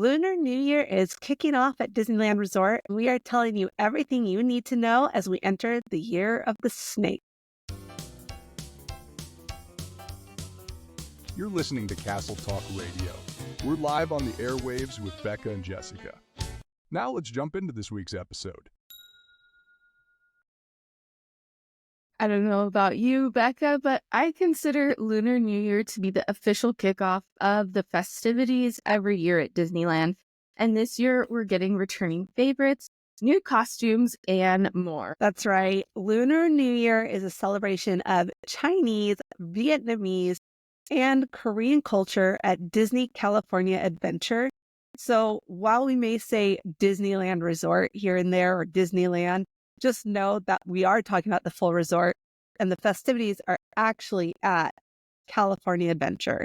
Lunar New Year is kicking off at Disneyland Resort, and we are telling you everything you need to know as we enter the year of the snake. You're listening to Castle Talk Radio. We're live on the airwaves with Becca and Jessica. Now let's jump into this week's episode. I don't know about you, Becca, but I consider Lunar New Year to be the official kickoff of the festivities every year at Disneyland. And this year, we're getting returning favorites, new costumes, and more. That's right. Lunar New Year is a celebration of Chinese, Vietnamese, and Korean culture at Disney California Adventure. So while we may say Disneyland Resort here and there or Disneyland, just know that we are talking about the full resort, and the festivities are actually at California Adventure.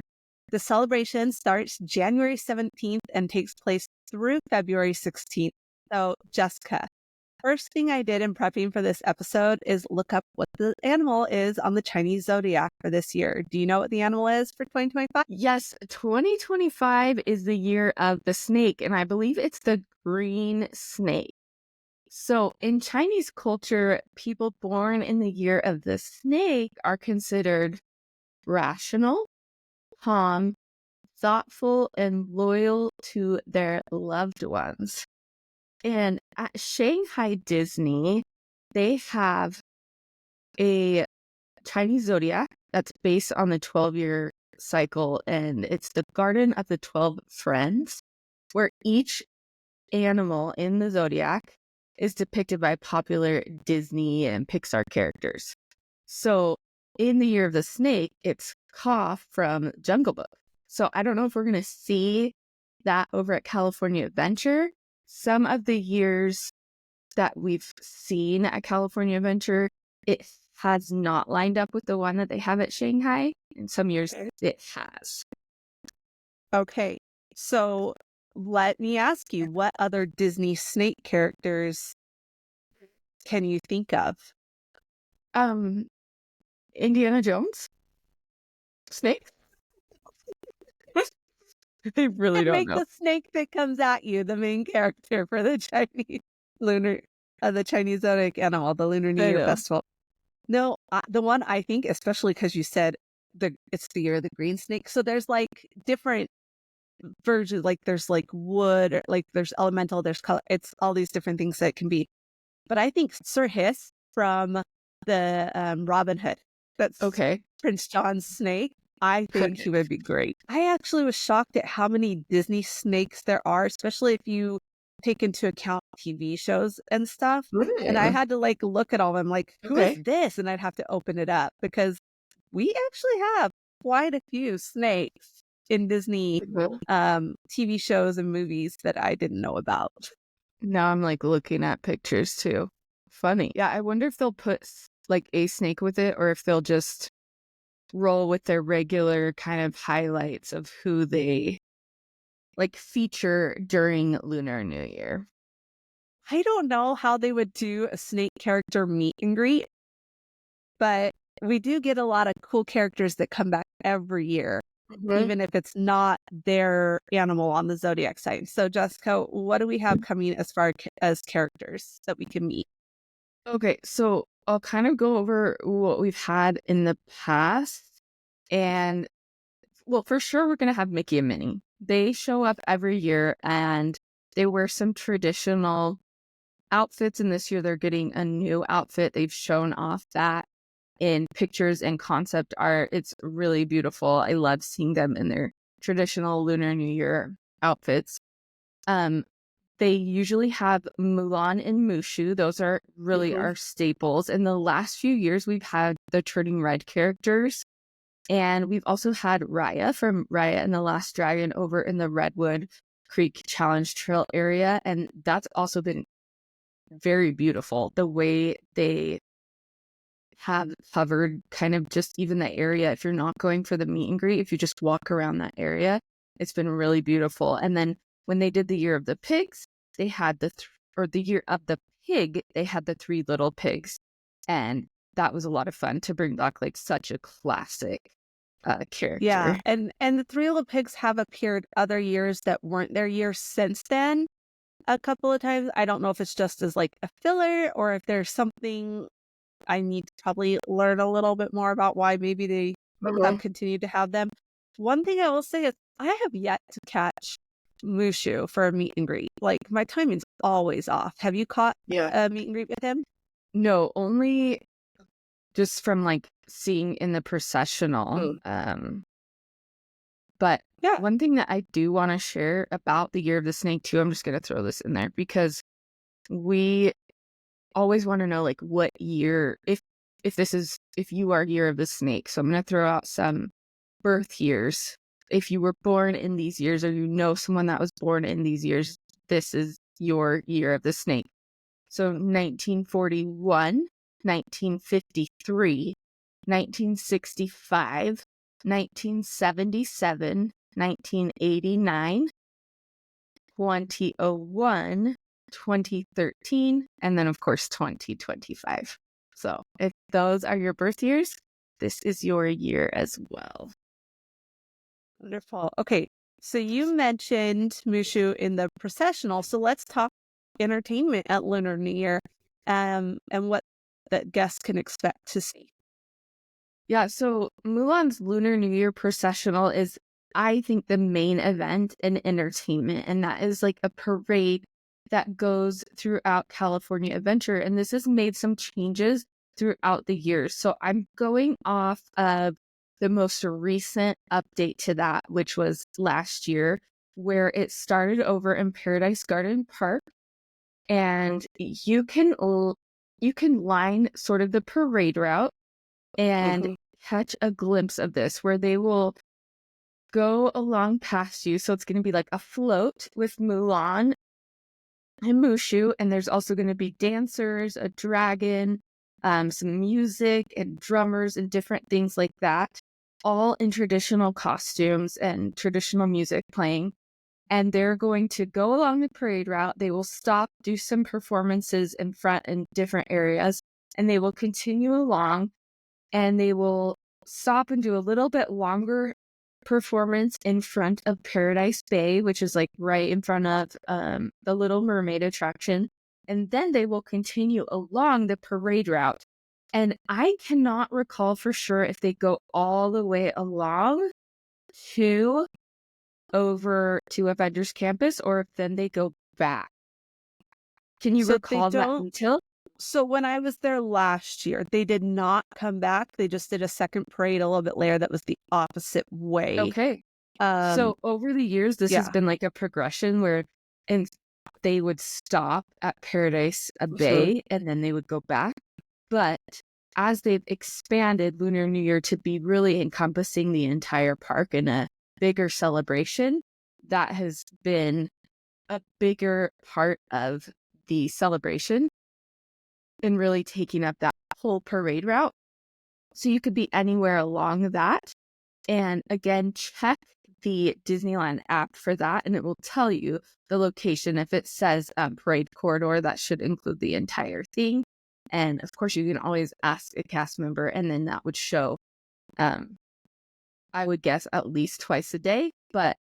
The celebration starts January 17th and takes place through February 16th. So, Jessica, first thing I did in prepping for this episode is look up what the animal is on the Chinese zodiac for this year. Do you know what the animal is for 2025? Yes, 2025 is the year of the snake, and I believe it's the green snake. So in Chinese culture, people born in the year of the snake are considered rational, calm, thoughtful, and loyal to their loved ones. And at Shanghai Disney, they have a Chinese zodiac that's based on the 12-year cycle, and it's the Garden of the 12 Friends, where each animal in the zodiac is depicted by popular Disney and Pixar characters. So in the year of the snake, it's Ka from Jungle Book. So I don't know if we're going to see that over at California Adventure. Some of the years that we've seen at California Adventure, it has not lined up with the one that they have at Shanghai. In some years, it has. Okay, so let me ask you, what other Disney snake characters can you think of? Indiana Jones? Snake? I really don't Make know. the snake that comes at you the main character for the Chinese the Chinese zodiac animal, the Lunar New Year festival. No, the one I think, especially because you said it's the year of the green snake. So there's like different versions, like there's like wood, or like there's elemental, there's color. It's all these different things that it can be. But I think Sir Hiss from the Robin Hood. That's okay. Prince John's snake. I think he would be great. I actually was shocked at how many Disney snakes there are, especially if you take into account TV shows and stuff. Really? And I had to like look at all of them, like, who is this? And I'd have to open it up because we actually have quite a few snakes in Disney TV shows and movies that I didn't know about. Now I'm like looking at pictures too. Funny. Yeah, I wonder if they'll put like a snake with it or if they'll just roll with their regular kind of highlights of who they like feature during Lunar New Year. I don't know how they would do a snake character meet and greet, but we do get a lot of cool characters that come back every year, even if it's not their animal on the zodiac sign. So, Jessica, what do we have coming as far as characters that we can meet? Okay, so I'll kind of go over what we've had in the past. And, well, for sure, we're going to have Mickey and Minnie. They show up every year, and they wear some traditional outfits. And this year, they're getting a new outfit. They've shown off that in pictures and concept art. It's really beautiful. I love seeing them in their traditional Lunar New Year outfits. They usually have Mulan and Mushu. Those are really our staples. In the last few years, we've had the Turning Red characters. And we've also had Raya from Raya and the Last Dragon over in the Redwood Creek Challenge Trail area. And that's also been very beautiful. The way they have covered kind of just even the area. If you're not going for the meet and greet, if you just walk around that area, it's been really beautiful. And then when they did the Year of the Pigs, they had the Year of the Pig, they had the Three Little Pigs. And that was a lot of fun to bring back like such a classic Yeah, character. and the Three Little Pigs have appeared other years that weren't their years since then a couple of times. I don't know if it's just as, like, a filler or if there's something I need to probably learn a little bit more about why maybe they have Mhm. continued to have them. One thing I will say is I have yet to catch Mushu for a meet and greet. Like, my timing's always off. Have you caught Yeah. a meet and greet with him? No, only just from like seeing in the processional. Mm. But Yeah. one thing that I do want to share about the Year of the Snake too, I'm just going to throw this in there because we always want to know like what year, if you are Year of the Snake. So I'm going to throw out some birth years. If you were born in these years or you know someone that was born in these years, this is your Year of the Snake. So 1941, 1953, 1965, 1977, 1989, 2001, 2013, and then of course 2025. So if those are your birth years, this is your year as well. Wonderful. Okay. So you mentioned Mushu in the processional. So let's talk entertainment at Lunar New Year, and what the guests can expect to see. Yeah, so Mulan's Lunar New Year processional is, I think, the main event in entertainment, and that is like a parade that goes throughout California Adventure. And this has made some changes throughout the years. So I'm going off of the most recent update to that, which was last year, where it started over in Paradise Garden Park, and you can line sort of the parade route and Mhm. catch a glimpse of this where they will go along past you. So it's going to be like a float with Mulan and Mushu, and there's also going to be dancers, a dragon, some music and drummers and different things like that, all in traditional costumes and traditional music playing. And they're going to go along the parade route. They will stop, do some performances in front in different areas, and they will continue along, and they will stop and do a little bit longer performance in front of Paradise Bay, which is like right in front of the Little Mermaid attraction. And then they will continue along the parade route. And I cannot recall for sure if they go all the way along to over to Avengers Campus or if then they go back. Can you So they recall that don't. detail? So when I was there last year, they did not come back. They just did a second parade a little bit later that was the opposite way. Okay. Um, So over the years, this has yeah. been like a progression where and they would stop at Paradise Mhm. Bay and then they would go back. But as they've expanded Lunar New Year to be really encompassing the entire park in a bigger celebration, that has been a bigger part of the celebration and really taking up that whole parade route. So you could be anywhere along that. And again, check the Disneyland app for that, and it will tell you the location. If it says parade corridor, that should include the entire thing. And of course, you can always ask a cast member, and then that would show, um, I would guess, at least twice a day. But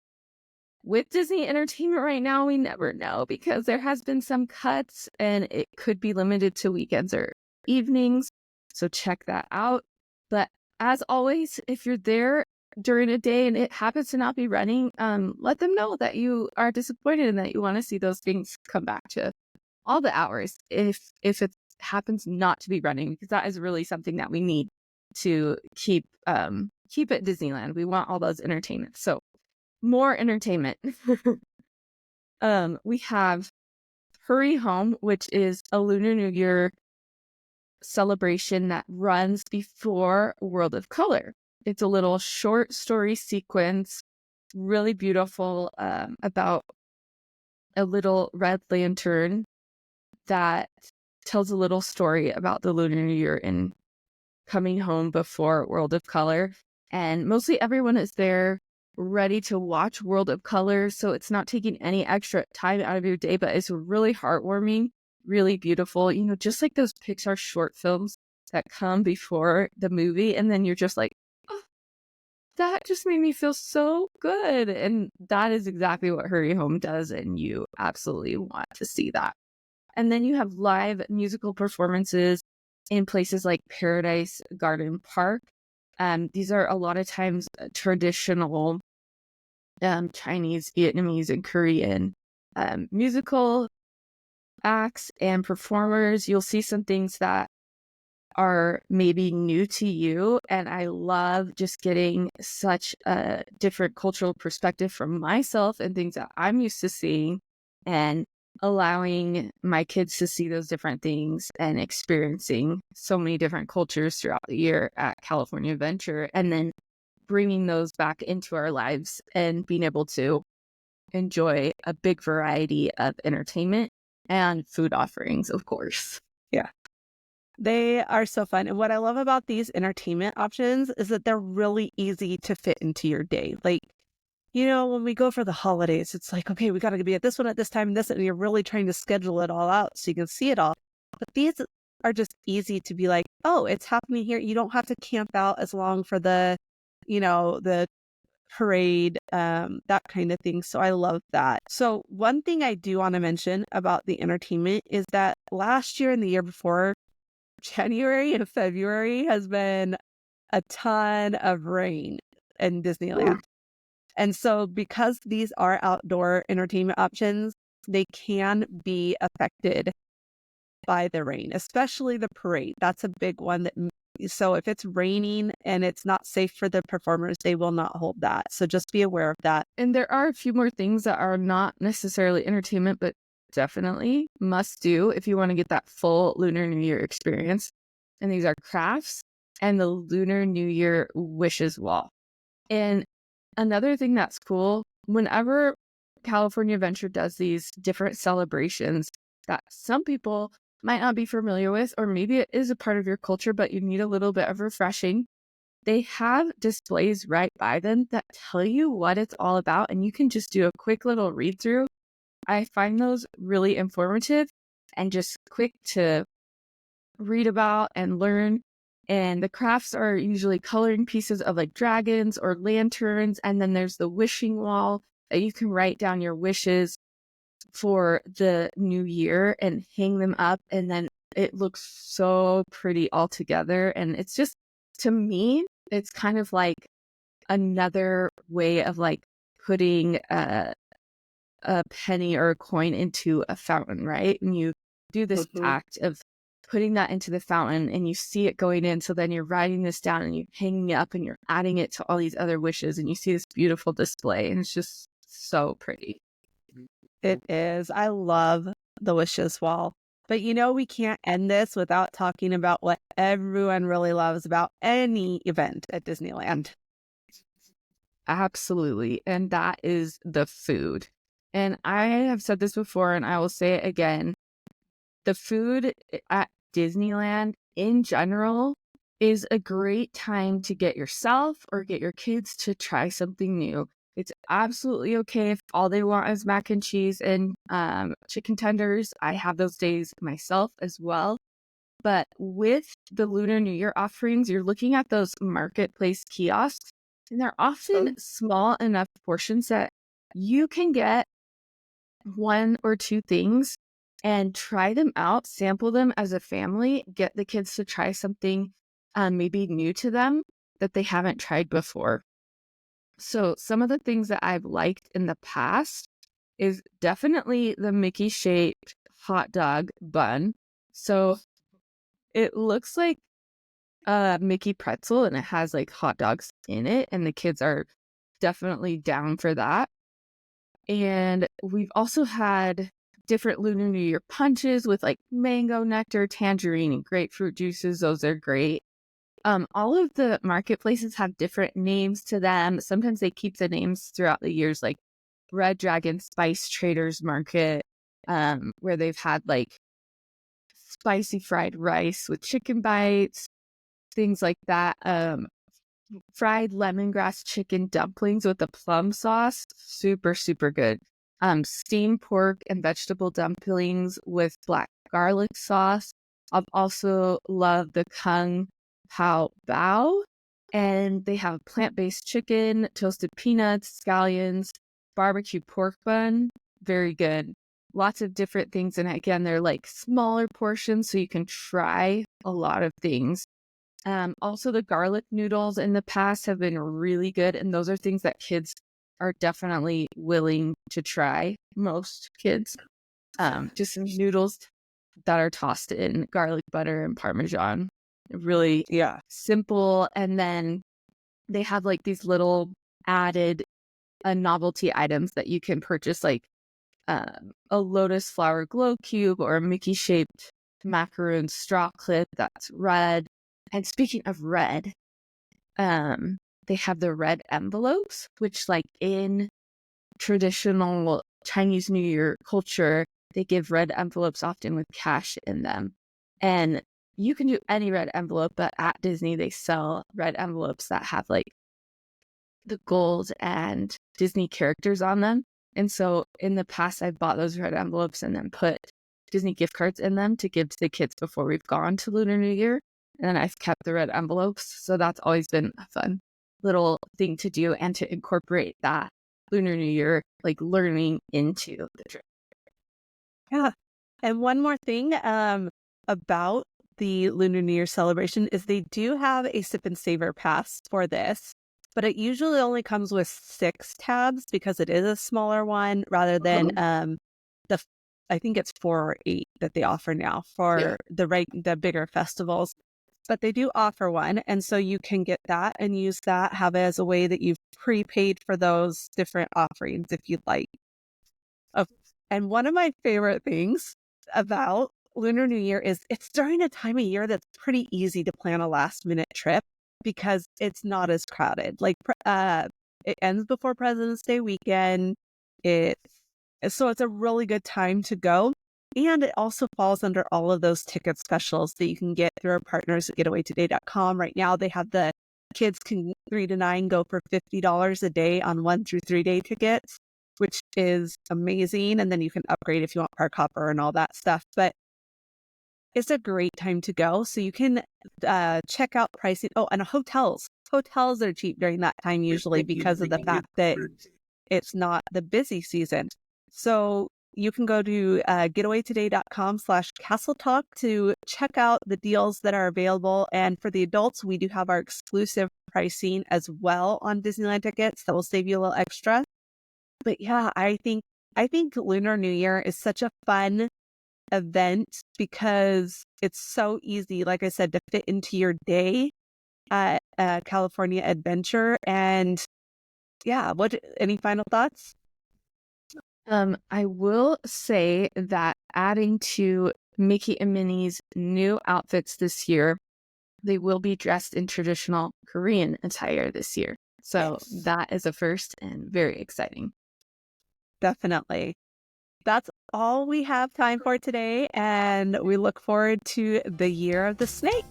with Disney Entertainment right now, we never know because there has been some cuts, and it could be limited to weekends or evenings. So check that out. But as always, if you're there during a day and it happens to not be running, let them know that you are disappointed and that you want to see those things come back to all the hours if it happens not to be running, because that is really something that we need to keep at Disneyland. We want all those entertainment. So more entertainment. We have Hurry Home, which is a Lunar New Year celebration that runs before World of Color. It's a little short story sequence, really beautiful, about a little red lantern that tells a little story about the Lunar New Year and coming home before World of Color. And mostly everyone is there ready to watch World of Color. So it's not taking any extra time out of your day, but it's really heartwarming, really beautiful. You know, just like those Pixar short films that come before the movie. And then you're just like, oh, that just made me feel so good. And that is exactly what Hurry Home does. And you absolutely want to see that. And then you have live musical performances in places like Paradise Garden Park. These are a lot of times traditional Chinese, Vietnamese, and Korean musical acts and performers. You'll see some things that are maybe new to you. And I love just getting such a different cultural perspective from myself and things that I'm used to seeing, and allowing my kids to see those different things and experiencing so many different cultures throughout the year at California Adventure, and then bringing those back into our lives and being able to enjoy a big variety of entertainment and food offerings, of course. Yeah. They are so fun. And what I love about these entertainment options is that they're really easy to fit into your day. Like, when we go for the holidays, it's like, okay, we got to be at this one at this time, and this, and you're really trying to schedule it all out so you can see it all. But these are just easy to be like, oh, it's happening here. You don't have to camp out as long for the parade, that kind of thing. So I love that. So one thing I do want to mention about the entertainment is that last year and the year before, January and February has been a ton of rain in Disneyland. And so because these are outdoor entertainment options, they can be affected by the rain, especially the parade. That's a big one so if it's raining and it's not safe for the performers, they will not hold that. So just be aware of that. And there are a few more things that are not necessarily entertainment, but definitely must do if you want to get that full Lunar New Year experience. And these are crafts and the Lunar New Year wishes wall. And another thing that's cool, whenever California Adventure does these different celebrations that some people might not be familiar with, or maybe it is a part of your culture, but you need a little bit of refreshing, they have displays right by them that tell you what it's all about, and you can just do a quick little read through. I find those really informative and just quick to read about and learn. And the crafts are usually coloring pieces of like dragons or lanterns. And then there's the wishing wall that you can write down your wishes for the new year and hang them up. And then it looks so pretty all together. And it's just, to me, it's kind of like another way of like putting a penny or a coin into a fountain, right? And you do this act of putting that into the fountain and you see it going in. So then you're writing this down and you're hanging it up and you're adding it to all these other wishes and you see this beautiful display, and it's just so pretty. It is. I love the wishes wall. But we can't end this without talking about what everyone really loves about any event at Disneyland. Absolutely. And that is the food. And I have said this before and I will say it again. The food at Disneyland in general is a great time to get yourself or get your kids to try something new. It's absolutely okay if all they want is mac and cheese and chicken tenders. I have those days myself as well. But with the Lunar New Year offerings, you're looking at those marketplace kiosks, and they're often small enough portions that you can get one or two things and try them out, sample them as a family, get the kids to try something maybe new to them that they haven't tried before. So some of the things that I've liked in the past is definitely the Mickey shaped hot dog bun. So it looks like a Mickey pretzel and it has like hot dogs in it, and the kids are definitely down for that. And we've also had different Lunar New Year punches with like mango nectar, tangerine, and grapefruit juices. Those are great. All of the marketplaces have different names to them. Sometimes they keep the names throughout the years, like Red Dragon Spice Traders Market, where they've had like spicy fried rice with chicken bites, things like that. Fried lemongrass chicken dumplings with a plum sauce, super, super good. Steamed pork and vegetable dumplings with black garlic sauce. I've also loved the Kung Pao Bao And they have plant-based chicken, toasted peanuts, scallions, barbecue pork bun. Very good. Lots of different things. And again, they're like smaller portions, so you can try a lot of things. Also, the garlic noodles in the past have been really good. And those are things that kids are definitely willing to try. Most kids. Just some noodles that are tossed in garlic butter and Parmesan. Really Yeah. simple. And then they have like these little added novelty items that you can purchase, like a lotus flower glow cube or a Mickey shaped macaroon straw clip that's red. And speaking of red, they have the red envelopes, which like in traditional Chinese New Year culture, they give red envelopes often with cash in them. And you can do any red envelope, but at Disney, they sell red envelopes that have like the gold and Disney characters on them. And so in the past, I've bought those red envelopes and then put Disney gift cards in them to give to the kids before we've gone to Lunar New Year. And then I've kept the red envelopes. So that's always been a fun little thing to do and to incorporate that Lunar New Year, like learning into the trip. Yeah. And one more thing about the Lunar New Year celebration is they do have a sip and savor pass for this, but it usually only comes with 6 tabs because it is a smaller one rather than I think it's 4 or 8 that they offer now for the bigger festivals. But they do offer one, and so you can get that and use that, have it as a way that you've prepaid for those different offerings if you'd like. Oh, and one of my favorite things about Lunar New Year is it's during a time of year that's pretty easy to plan a last minute trip because it's not as crowded. Like it ends before President's Day weekend. So it's a really good time to go. And it also falls under all of those ticket specials that you can get through our partners at getawaytoday.com. Right now, they have the kids can 3 to 9 go for $50 a day on 1 through 3 day tickets, which is amazing. And then you can upgrade if you want park hopper and all that stuff. But it's a great time to go. So you can check out pricing. Oh, and hotels. Hotels are cheap during that time usually because of the fact that it's not the busy season. So you can go to getawaytoday.com/Castle Talk to check out the deals that are available. And for the adults, we do have our exclusive pricing as well on Disneyland tickets that will save you a little extra. But yeah, I think Lunar New Year is such a fun event because it's so easy, like I said, to fit into your day at California Adventure. And yeah, any final thoughts? I will say that adding to Mickey and Minnie's new outfits this year, they will be dressed in traditional Korean attire this year. So that is a first and very exciting. Definitely. That's all we have time for today, and we look forward to the Year of the Snake.